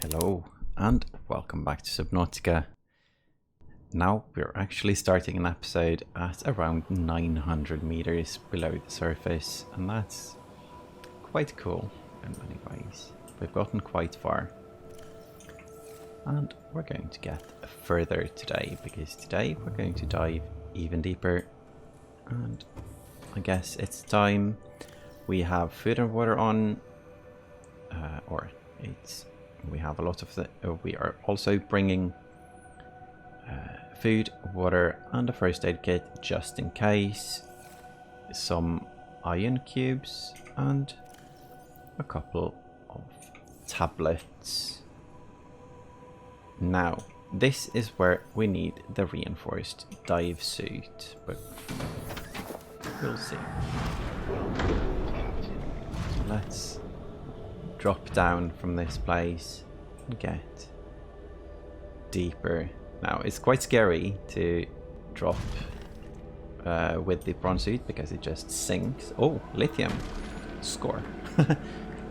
Hello and welcome back to Subnautica. Now we're actually starting an episode at around 900 meters below the surface, and that's quite cool in many ways. We've gotten quite far and we're going to get further today, because today we're going to dive even deeper, and I guess it's time. We have food and water on, we have a lot of the. We are also bringing food, water, and a first aid kit just in case. Some iron cubes and a couple of tablets. Now, this is where we need the reinforced dive suit, but we'll see. So let's drop down from this place and get deeper. Now, it's quite scary to drop with the prawn suit because it just sinks. Oh, lithium score.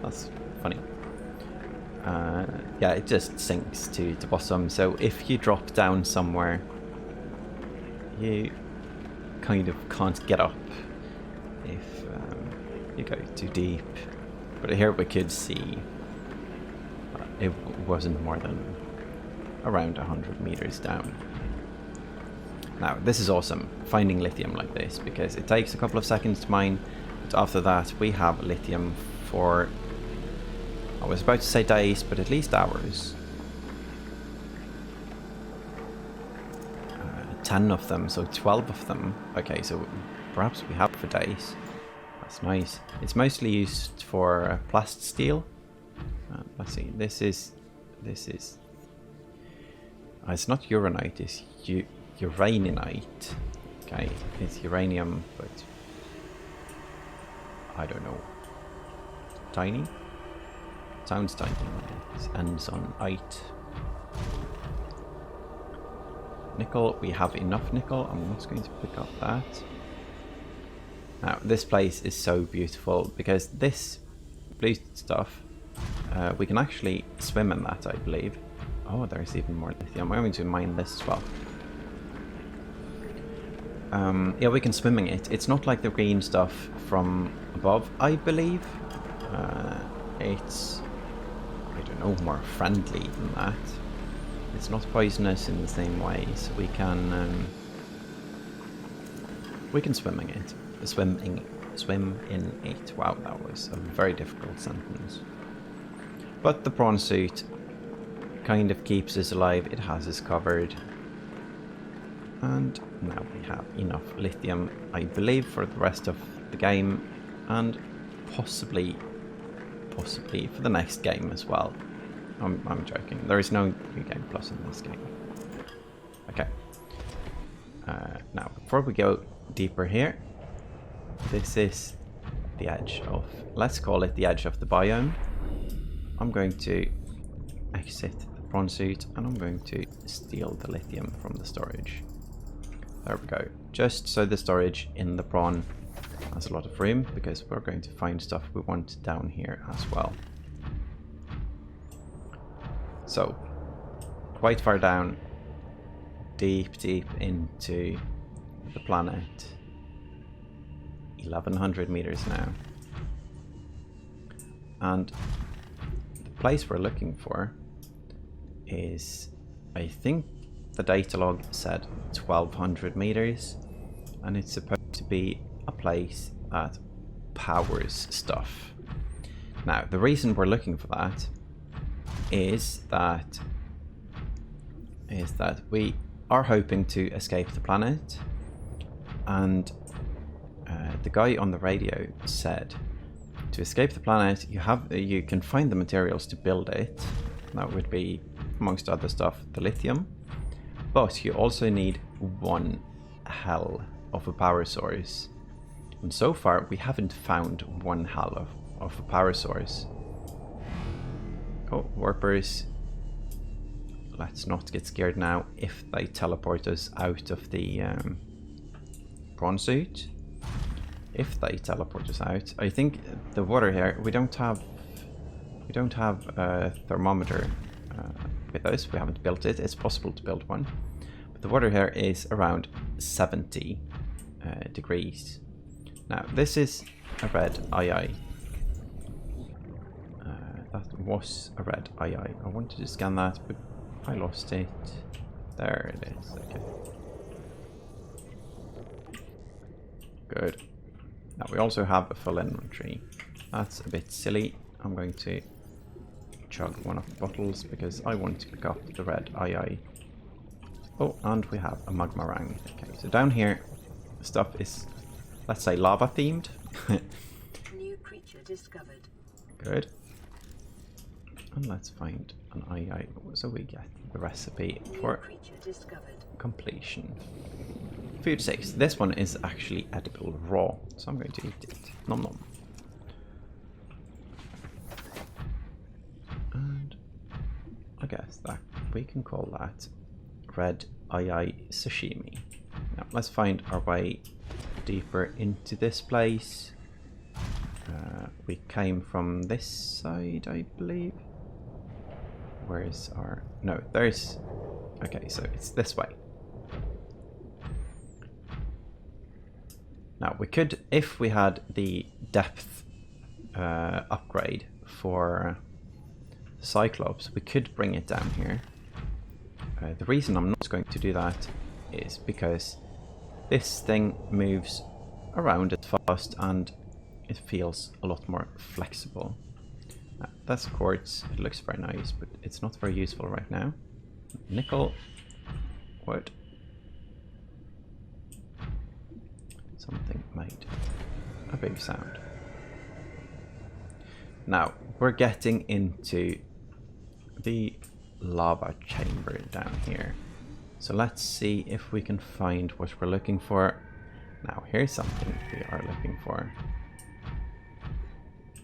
That's funny. Yeah, it just sinks to the bottom. So if you drop down somewhere, you kind of can't get up if you go too deep. But here we could see it wasn't more than around 100 meters down. Now, this is awesome, finding lithium like this, because it takes a couple of seconds to mine, but after that we have lithium for, I was about to say days, but at least hours. 10 of them, so 12 of them. Okay, so perhaps we have for days. That's nice. It's mostly used for plast steel. Let's see. This is. It's not uranite. It's uraninite. Okay, it's uranium, but I don't know. Tiny. Sounds tiny. It ends on "ite." Nickel. We have enough nickel. I'm not going to pick up that. Now, this place is so beautiful because this blue stuff, we can actually swim in that, I believe. Oh, there's even more lithium. I'm going to mine this as well. Yeah, we can swim in it. It's not like the green stuff from above, I believe. It's, I don't know, more friendly than that. It's not poisonous in the same way, so we can swim in it. Swim in it. Wow, that was a very difficult sentence. But the prawn suit kind of keeps us alive. It has us covered. And now we have enough lithium, I believe, for the rest of the game, and possibly for the next game as well. I'm joking. There is no new game plus in this game. Okay. Now, before we go deeper here, this is the edge of, let's call it the edge of the biome. I'm going to exit the prawn suit and I'm going to steal the lithium from the storage. There we go. Just so the storage in the prawn has a lot of room, because we're going to find stuff we want down here as well. So, quite far down, deep into the planet. 1100 meters now, and the place we're looking for is, I think the data log said 1200 meters, and it's supposed to be a place that powers stuff. Now, the reason we're looking for that is that we are hoping to escape the planet, and the guy on the radio said to escape the planet you can find the materials to build it. That would be, amongst other stuff, the lithium, but you also need one hell of a power source, and so far we haven't found one hell of a power source. Oh, warpers. Let's not get scared now if they teleport us out of the prawn suit. If they teleport us out, I think the water here, we don't have a thermometer with us. We haven't built it. It's possible to build one. But the water here is around 70 degrees. Now, this is a red II. That was a red II. I wanted to scan that, but I lost it. There it is. Okay. Good. Now, we also have a full inventory. That's a bit silly. I'm going to chug one of the bottles because I want to pick up the red II. Oh, and we have a magma rang. Okay, so down here, stuff is, let's say, lava themed. New creature discovered. Good. And let's find an II so we get the recipe for completion. Food 6. This one is actually edible raw, so I'm going to eat it. Nom nom. And I guess that we can call that red II sashimi. Now let's find our way deeper into this place. We came from this side, I believe. Where is our... No, there's... Okay, so it's this way. Now, we could, if we had the depth upgrade for Cyclops, we could bring it down here. The reason I'm not going to do that is because this thing moves around it fast and it feels a lot more flexible. That's quartz. It looks very nice, but it's not very useful right now. Nickel. What? Something made a big sound. Now, we're getting into the lava chamber down here. So let's see if we can find what we're looking for. Now, here's something we are looking for.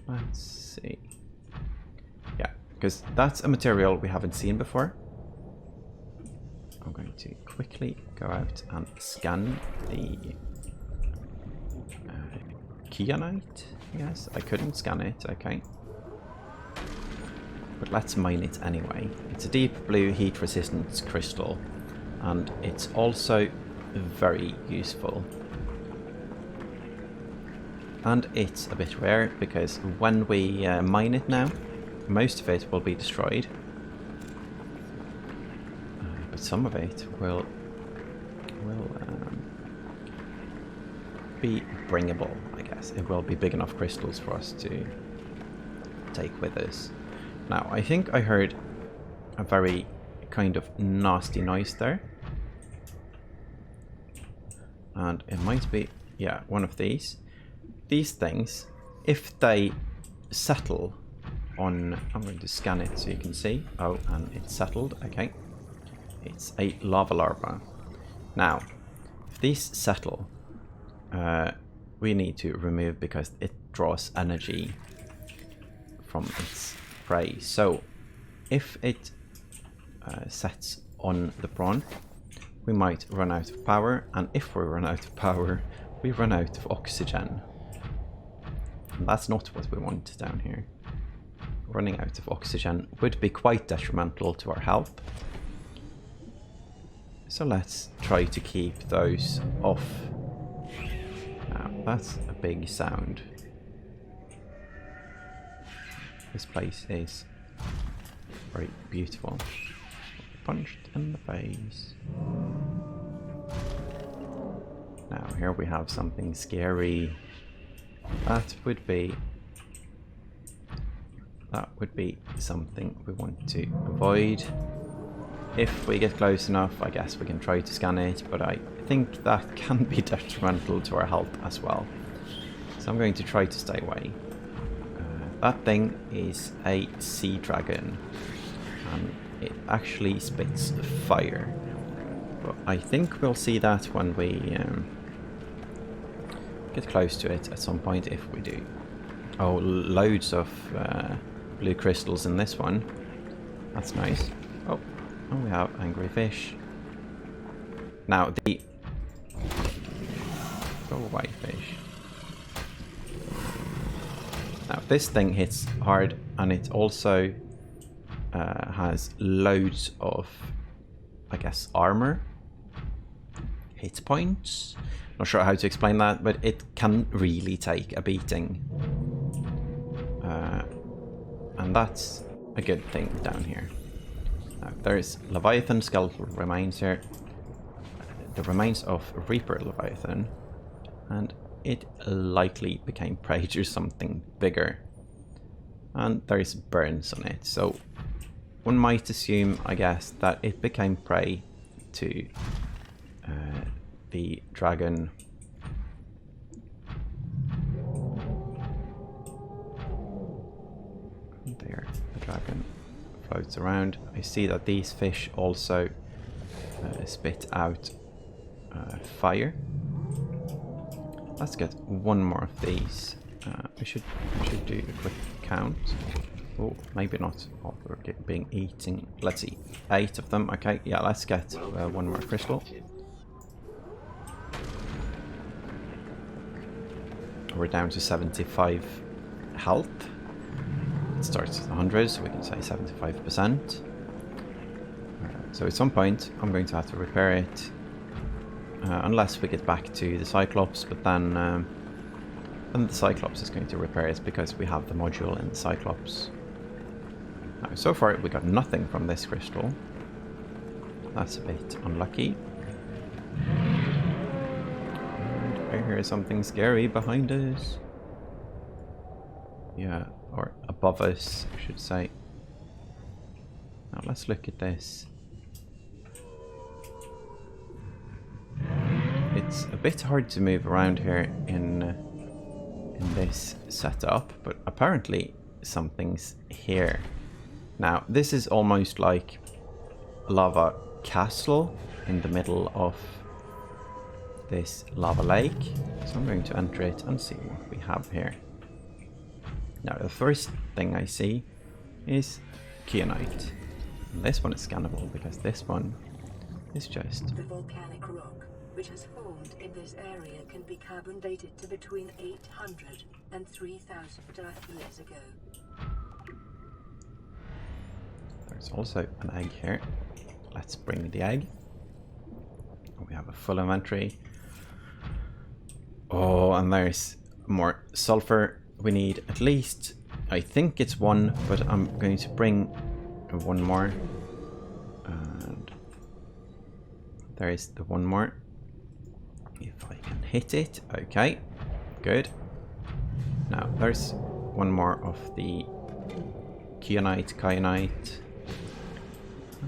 Let's see. Yeah, because that's a material we haven't seen before. I'm going to quickly go out and scan the kyanite. Yes, I couldn't scan it, okay. But let's mine it anyway. It's a deep blue heat resistance crystal, and it's also very useful. And it's a bit rare because when we mine it now, most of it will be destroyed. But some of it will be bringable, I guess. It will be big enough crystals for us to take with us. Now, I think I heard a very kind of nasty noise there. And it might be, yeah, one of these. These things, if they settle on... I'm going to scan it so you can see. Oh, and it's settled. Okay. It's a lava larva. Now, if these settle, we need to remove because it draws energy from its prey. So, if it sets on the prawn, we might run out of power. And if we run out of power, we run out of oxygen. And that's not what we want down here. Running out of oxygen would be quite detrimental to our health. So let's try to keep those off. Now, that's a big sound. This place is very beautiful. Punched in the face. Now, here we have something scary. That would be something we want to avoid. If we get close enough, I guess we can try to scan it, but I think that can be detrimental to our health as well. So I'm going to try to stay away. That thing is a sea dragon, and it actually spits fire. But I think we'll see that when we get close to it at some point, if we do. Oh, loads of blue crystals in this one. That's nice. Oh, and we have angry fish. Now the... Go away, fish. Now this thing hits hard, and it also has loads of, I guess, armor, hit points. Not sure how to explain that, but it can really take a beating. And that's a good thing down here. Now, there's Leviathan skeletal remains here. The remains of Reaper Leviathan. And it likely became prey to something bigger. And there's burns on it. So one might assume, I guess, that it became prey to the dragon. There, the dragon floats around. I see that these fish also spit out fire. Let's get one more of these. We should do a quick count. Oh, maybe not all we're being eaten. Let's see, 8 of them. Okay, yeah, let's get one more crystal. We're down to 75 health. It starts at 100, so we can say 75%. So at some point, I'm going to have to repair it. Unless we get back to the Cyclops, but then the Cyclops is going to repair it because we have the module in the Cyclops. Now, so far we got nothing from this crystal. That's a bit unlucky. And I hear something scary behind us. Yeah, or above us, I should say. Now let's look at this. It's a bit hard to move around here in this setup, but apparently something's here. Now, this is almost like a lava castle in the middle of this lava lake. So I'm going to enter it and see what we have here. Now, the first thing I see is kyanite. And this one is scannable because this one is just... The volcanic rock which has formed in this area can be carbon dated to between 800 and 3000 Earth years ago. There's also an egg here. Let's bring the egg. We have a full inventory. Oh, and there's more sulfur. We need at least, I think it's 1, but I'm going to bring 1 more. And there is the 1 more. If I can hit it. Okay, good. Now there's 1 more of the kyanite.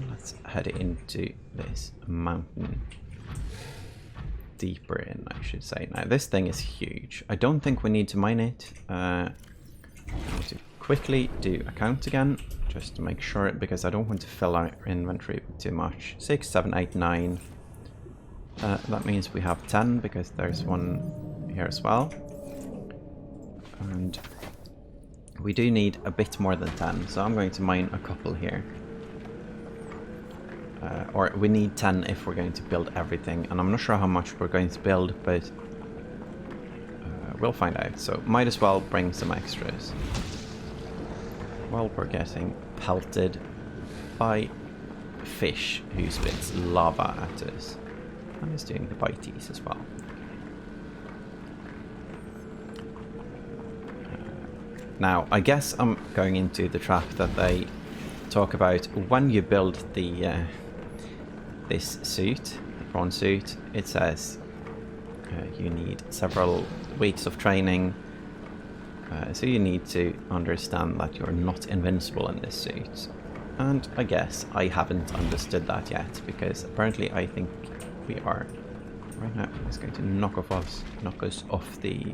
Let's head into this mountain. Deeper in, I should say. Now this thing is huge. I don't think we need to mine it. I'm going to quickly do a count again, just to make sure, because I don't want to fill our inventory with too much. 6, 7, 8, 9. That means we have 10, because there's 1 here as well. And we do need a bit more than 10, so I'm going to mine a couple here. Or we need 10 if we're going to build everything, and I'm not sure how much we're going to build, but we'll find out. So might as well bring some extras while we're getting pelted by fish who spits lava at us, and is doing the bites as well. Now I guess I'm going into the trap that they talk about when you build the this suit, the prawn suit. It says you need several weeks of training, so you need to understand that you're not invincible in this suit. And I guess I haven't understood that yet, because apparently I think we are. Right now it's going to knock us off the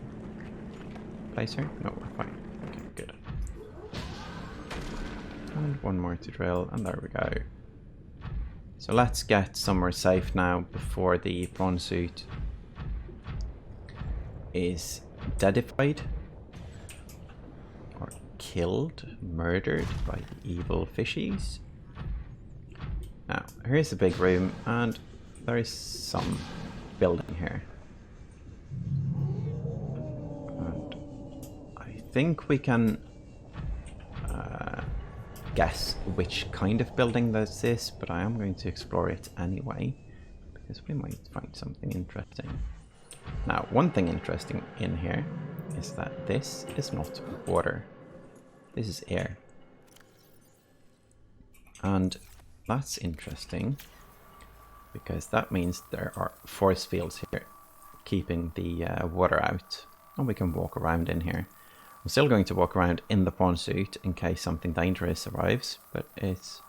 placer. No, we're fine. Okay, good. And 1 more to drill, and there we go. So let's get somewhere safe now before the prawn suit is deadified or killed, murdered by the evil fishies. Now, here's a big room, and there is some building here. And I think we can guess which kind of building this is, but I am going to explore it anyway, because we might find something interesting. Now, one thing interesting in here is that this is not water. This is air. And that's interesting, because that means there are force fields here keeping the water out, and we can walk around in here. I'm still going to walk around in the prawn suit in case something dangerous arrives, but it's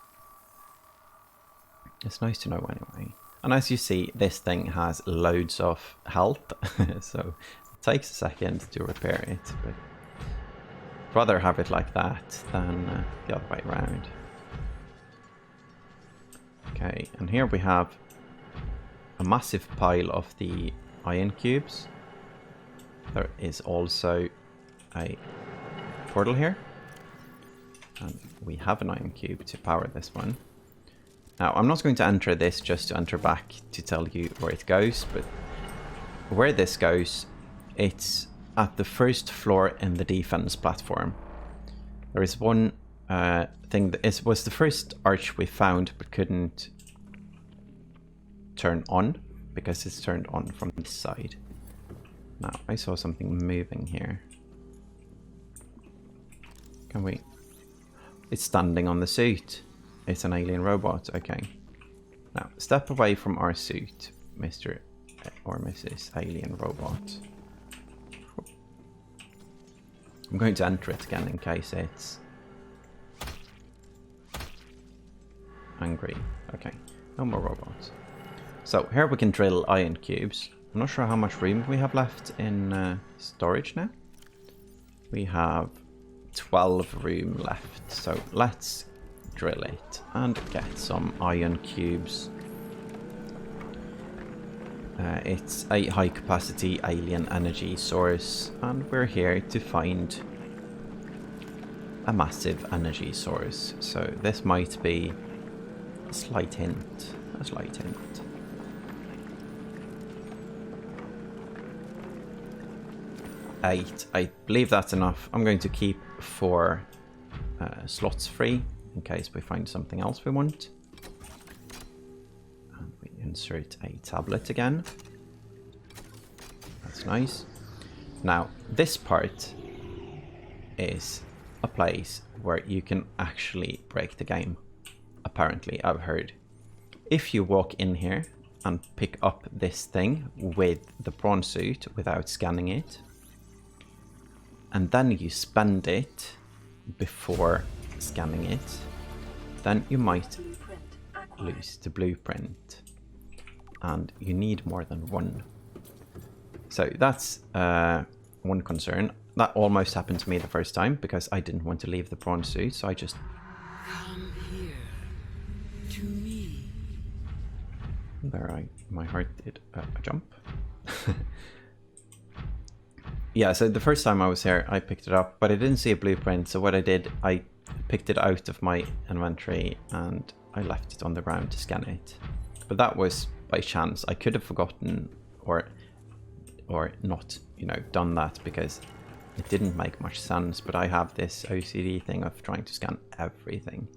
nice to know anyway. And as you see, this thing has loads of health, so it takes a second to repair it, but I'd rather have it like that than the other way around. Okay, and here we have a massive pile of the iron cubes. There is also a portal here, and we have an iron cube to power this one. Now, I'm not going to enter this just to enter back to tell you where it goes, but where this goes, it's at the first floor in the defense platform. There is one thing that was the first arch we found but couldn't turn on because it's turned on from this side. Now, I saw something moving here. Can we? It's standing on the suit. It's an alien robot. Okay. Now, step away from our suit, Mr. or Mrs. Alien Robot. I'm going to enter it again in case it's angry. Okay, no more robots. So here we can drill iron cubes. I'm not sure how much room we have left in storage now. We have 12 room left, so let's drill it and get some iron cubes. It's a high capacity alien energy source, and we're here to find a massive energy source, so this might be a slight hint. A slight hint. Eight. I believe that's enough. I'm going to keep 4 slots free in case we find something else we want. And we insert a tablet again. That's nice. Now, this part is a place where you can actually break the game. Apparently, I've heard. If you walk in here and pick up this thing with the prawn suit without scanning it, and then you spend it before scanning it, then you might lose the blueprint, and you need more than one. So that's one concern. That almost happened to me the first time because I didn't want to leave the prawn suit, so I just... Come here, to me. There, my heart did a jump. Yeah, so the first time I was here, I picked it up, but I didn't see a blueprint, so what I did, I picked it out of my inventory and I left it on the ground to scan it. But that was by chance. I could have forgotten or not, you know, done that because it didn't make much sense, but I have this OCD thing of trying to scan everything.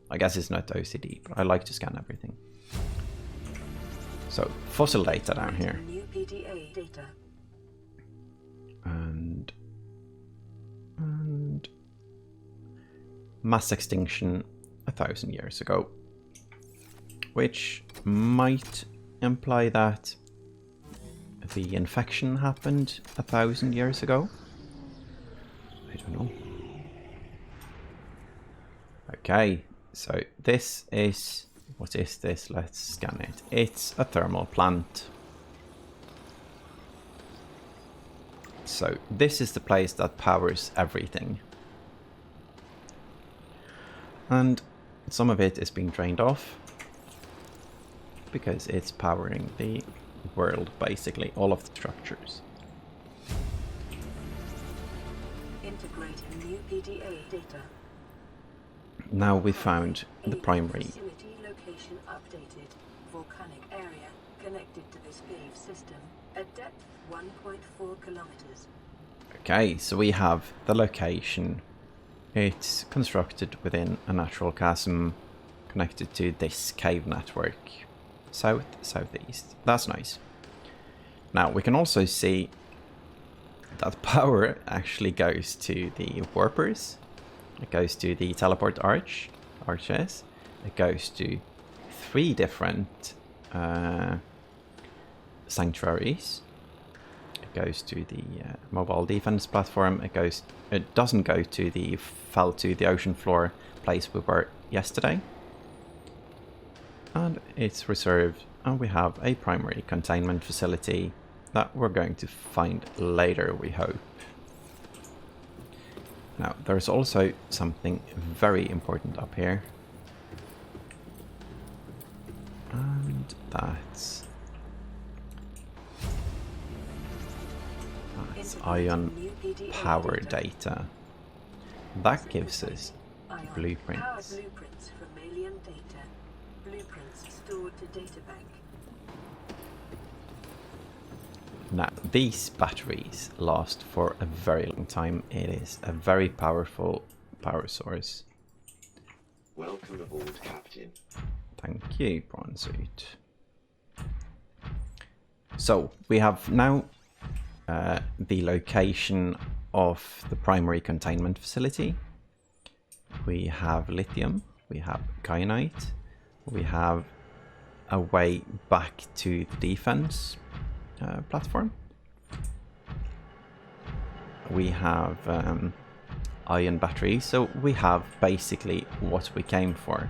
I guess it's not OCD, but I like to scan everything. So, fossil data down here. New PDA data. And mass extinction 1,000 years ago, which might imply that the infection happened 1,000 years ago. I don't know. Okay, so this is... what is this? Let's scan it. It's a thermal plant. So this is the place that powers everything. And some of it is being drained off because it's powering the world, basically, all of the structures. Integrating new PDA data. Now we found the primary. Facility location updated. Volcanic area connected to this cave system at depth 1.4 kilometers. Okay, so we have the location It's constructed within a natural chasm connected to this cave network. Southeast. That's nice. Now we can also see that power actually goes to the warpers. It goes to the teleport arches. It goes to 3 different sanctuaries. It goes to the mobile defense platform. It doesn't go to the fell to the ocean floor place we were yesterday. And it's reserved, and we have a primary containment facility that we're going to find later, we hope. Now, there's also something very important up here. And that's ion power data. That gives us blueprints. Power blueprints for Malian data. Blueprints stored to databank. Now, these batteries last for a very long time. It is a very powerful power source. Welcome aboard, Captain. Thank you, Prawn Suit. So, we have now the location of the primary containment facility. We have lithium, we have kyanite, we have a way back to the defense platform. We have ion batteries, so we have basically what we came for.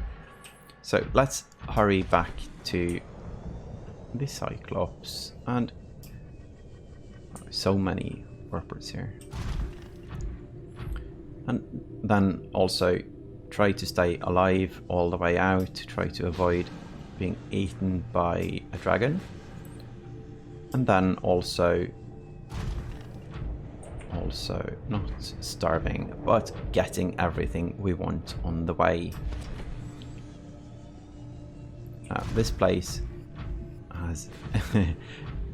So let's hurry back to the Cyclops, and so many warpers here. And then also try to stay alive all the way out, try to avoid being eaten by a dragon. And then also not starving, but getting everything we want on the way. This place has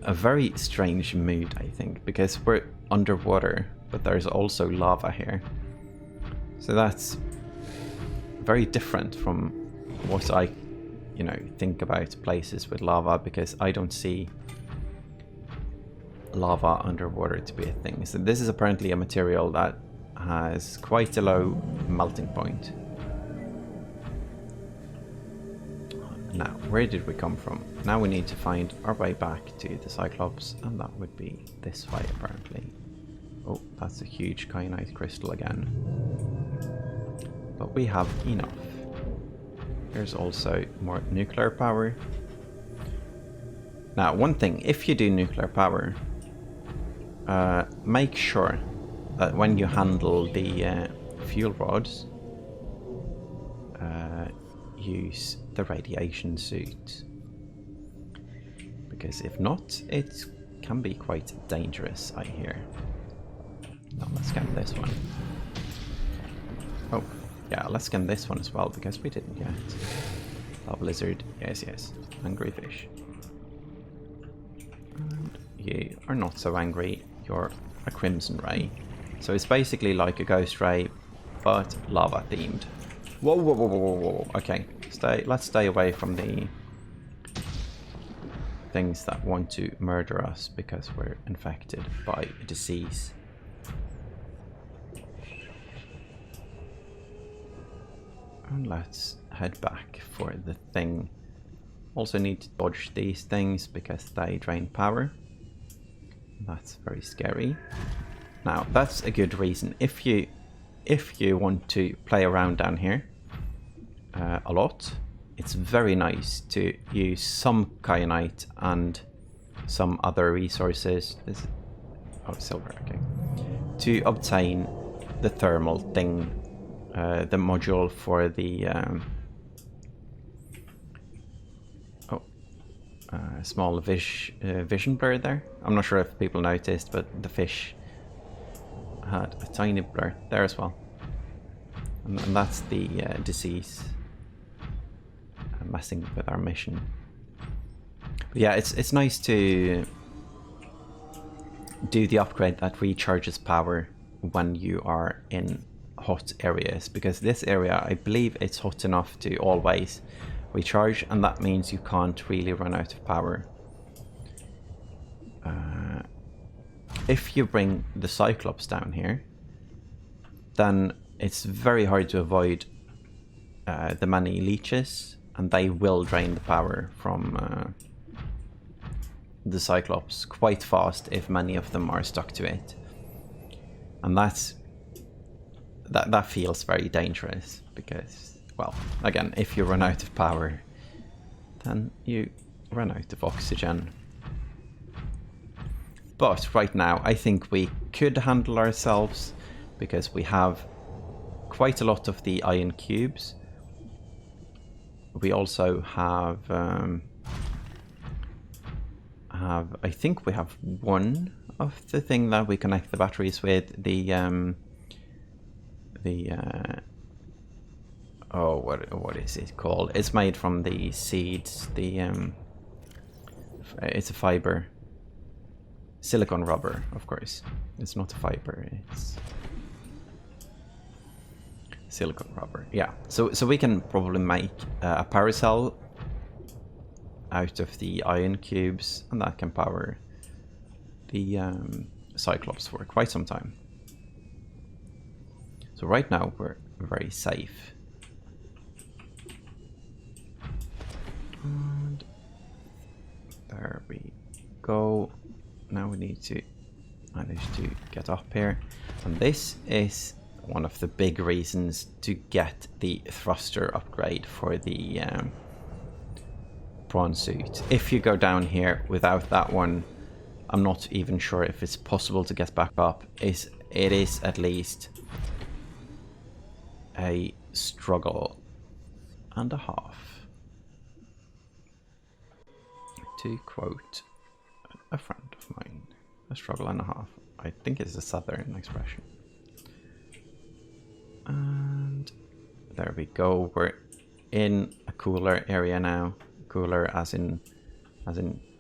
a very strange mood, I think, because we're underwater, but there's also lava here. So that's very different from what I, think about places with lava, because I don't see lava underwater to be a thing. So this is apparently a material that has quite a low melting point. Now, where did we come from? Now we need to find our way back to the Cyclops, and that would be this way apparently. Oh, that's a huge kyanite crystal again. But we have enough. There's also more nuclear power. Now, one thing, if you do nuclear power, make sure that when you handle the fuel rods, use the radiation suit. Because if not, it can be quite dangerous, I hear. Now let's scan this one. Oh, yeah, let's scan this one as well, because we didn't yet. Lava lizard, yes, yes. Angry fish. And you are not so angry, you're a crimson ray. So it's basically like a ghost ray, but lava themed. Whoa, whoa, whoa, whoa, whoa, whoa. Okay, let's stay away from the things that want to murder us because we're infected by a disease. And let's head back for the thing. Also need to dodge these things because they drain power. That's very scary. Now, that's a good reason. If you want to play around down here a lot, it's very nice to use some kyanite and some other resources. Silver, okay. To obtain the thermal thing, the module for the small vision blur there. I'm not sure if people noticed, but the fish had a tiny blur there as well. And that's the disease messing with our mission. But yeah, it's nice to do the upgrade that recharges power when you are in hot areas, because this area, I believe it's hot enough to always recharge, and that means you can't really run out of power. If you bring the Cyclops down here, then it's very hard to avoid the many leeches, and they will drain the power from the Cyclops quite fast if many of them are stuck to it. And that feels very dangerous, because, well, again, if you run out of power, then you run out of oxygen. But right now, I think we could handle ourselves, because we have quite a lot of the iron cubes. We also have I think we have one of the thing that we connect the batteries with, oh, what is it called? It's made from the seeds. It's a fiber. Silicon rubber, of course. It's not a fiber, it's silicon rubber. Yeah, so we can probably make a power cell out of the iron cubes, and that can power the Cyclops for quite some time. So right now we're very safe. And there we go. Now we need to manage to get up here, and this is one of the big reasons to get the thruster upgrade for the prawn suit. If you go down here without that one, I'm not even sure if it's possible to get back up. It is at least a struggle and a half, to quote a friend of mine. A struggle and a half. I think it's a southern expression. And there we go. We're in a cooler area now. Cooler as in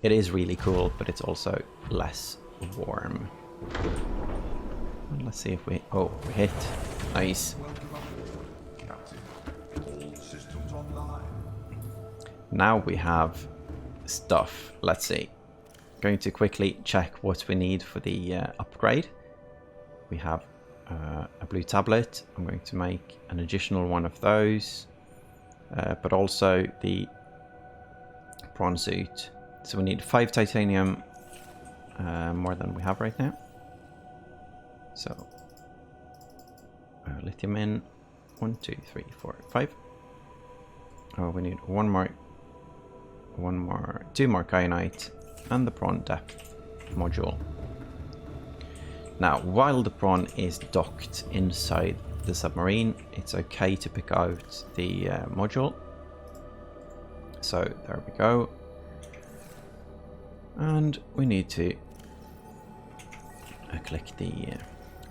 it is really cool, but it's also less warm. And let's see if we hit. Nice. Now we have stuff. Let's see. Going to quickly check what we need for the upgrade. We have a blue tablet. I'm going to make an additional one of those, but also the prawn suit. So we need 5 titanium, more than we have right now. So lithium in 1, 2, 3, 4, 5. Oh, we need 2 more kyanite, and the prawn depth module. Now, while the prawn is docked inside the submarine, it's okay to pick out the module. So there we go. And we need to click the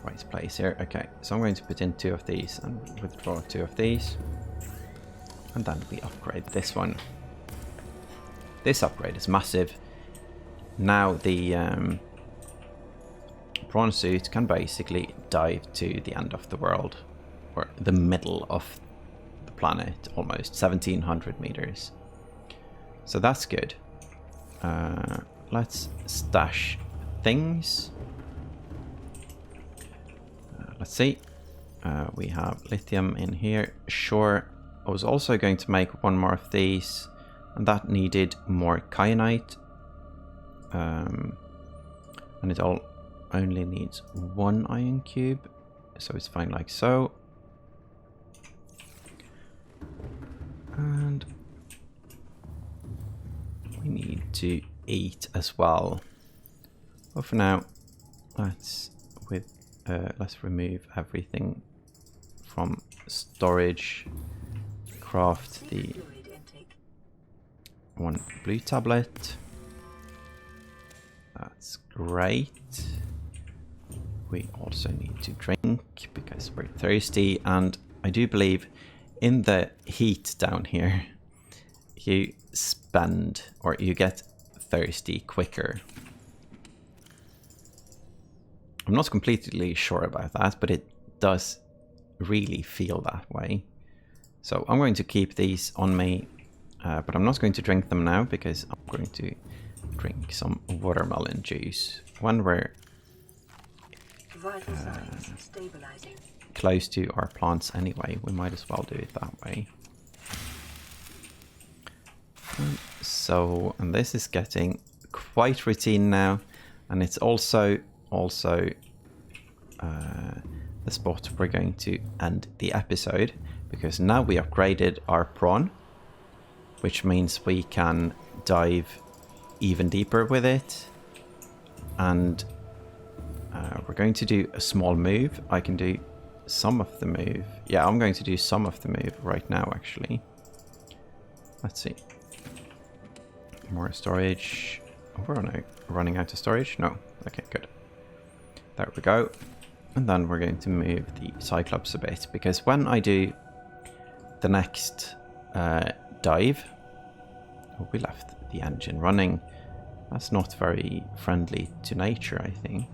right place here. Okay, so I'm going to put in 2 of these and withdraw 2 of these. And then we upgrade this one. This upgrade is massive. Now the prawn suit can basically dive to the end of the world, or the middle of the planet, almost 1700 meters. So that's good. Let's stash things. Let's see. We have lithium in here. Sure. I was also going to make 1 more of these, and that needed more kyanite. And it only needs 1 iron cube, so it's fine like so. And we need to eat as well. But for now, let's remove everything from storage. Craft the 1 blue tablet. That's great. We also need to drink because we're thirsty, and I do believe in the heat down here you spend, or you get thirsty quicker. I'm not completely sure about that, but it does really feel that way. So I'm going to keep these on me, but I'm not going to drink them now because I'm going to drink some watermelon juice. When we're Vital signs stabilizing. close to our plants anyway, we might as well do it that way. And this is getting quite routine now, and it's also the spot we're going to end the episode, because now we upgraded our prawn, which means we can dive even deeper with it. And we're going to do a small move. I can do some of the move. Yeah, I'm going to do some of the move right now, actually. Let's see. More storage. Oh, we're running out of storage? No. Okay, good. There we go. And then we're going to move the Cyclops a bit, because when I do the next dive... Oh, we left the engine running. That's not very friendly to nature, I think.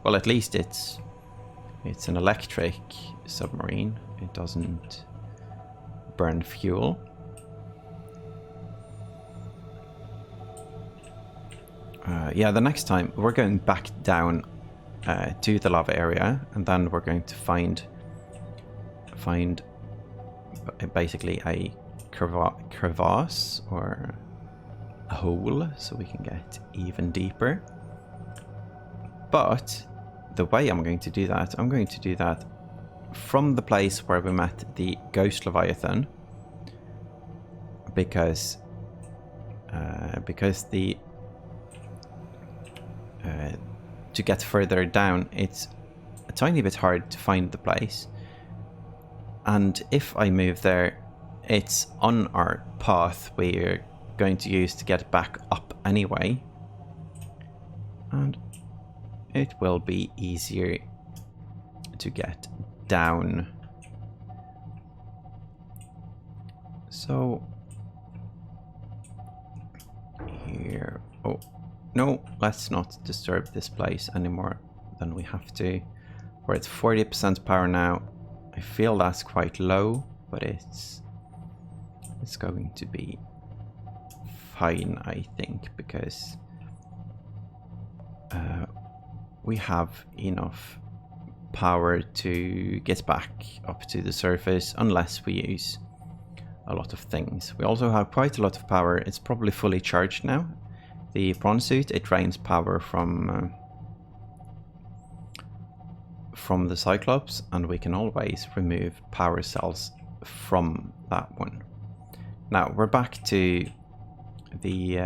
Well, at least it's an electric submarine. It doesn't burn fuel. Yeah, the next time we're going back down to the lava area, and then we're going to find basically a crevasse or a hole, so we can get even deeper. But the way I'm going to do that from the place where we met the Ghost Leviathan, because the to get further down, it's a tiny bit hard to find the place. And if I move there, it's on our path we're going to use to get back up anyway. And it will be easier to get down. So here, oh no, let's not disturb this place any more than we have to. We're at 40% power now. I feel that's quite low, but it's going to be fine, I think, because we have enough power to get back up to the surface, unless we use a lot of things. We also have quite a lot of power. It's probably fully charged now. The prawn suit, it drains power from the Cyclops, and we can always remove power cells from that one. Now we're back to the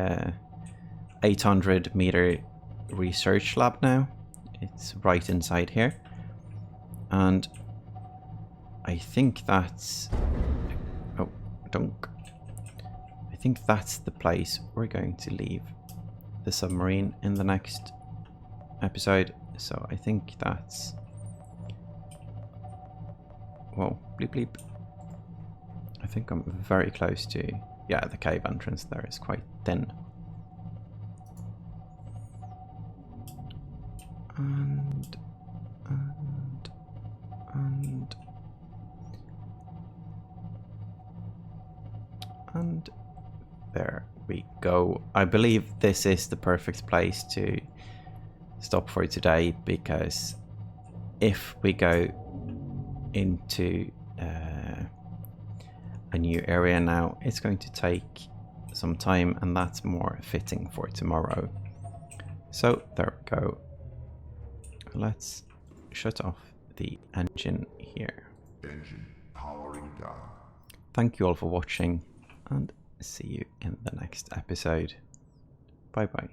800 meter research lab now. It's right inside here, and I think that's I think that's the place we're going to leave the submarine in the next episode. So I think that's... Whoa, bleep bleep. I think I'm very close to... Yeah, the cave entrance there is quite thin. And there we go. I believe this is the perfect place to stop for today, because if we go into a new area now, it's going to take some time, and that's more fitting for tomorrow. So there we go. Let's shut off the engine here. Engine powering down. Thank you all for watching, and see you in the next episode. Bye bye.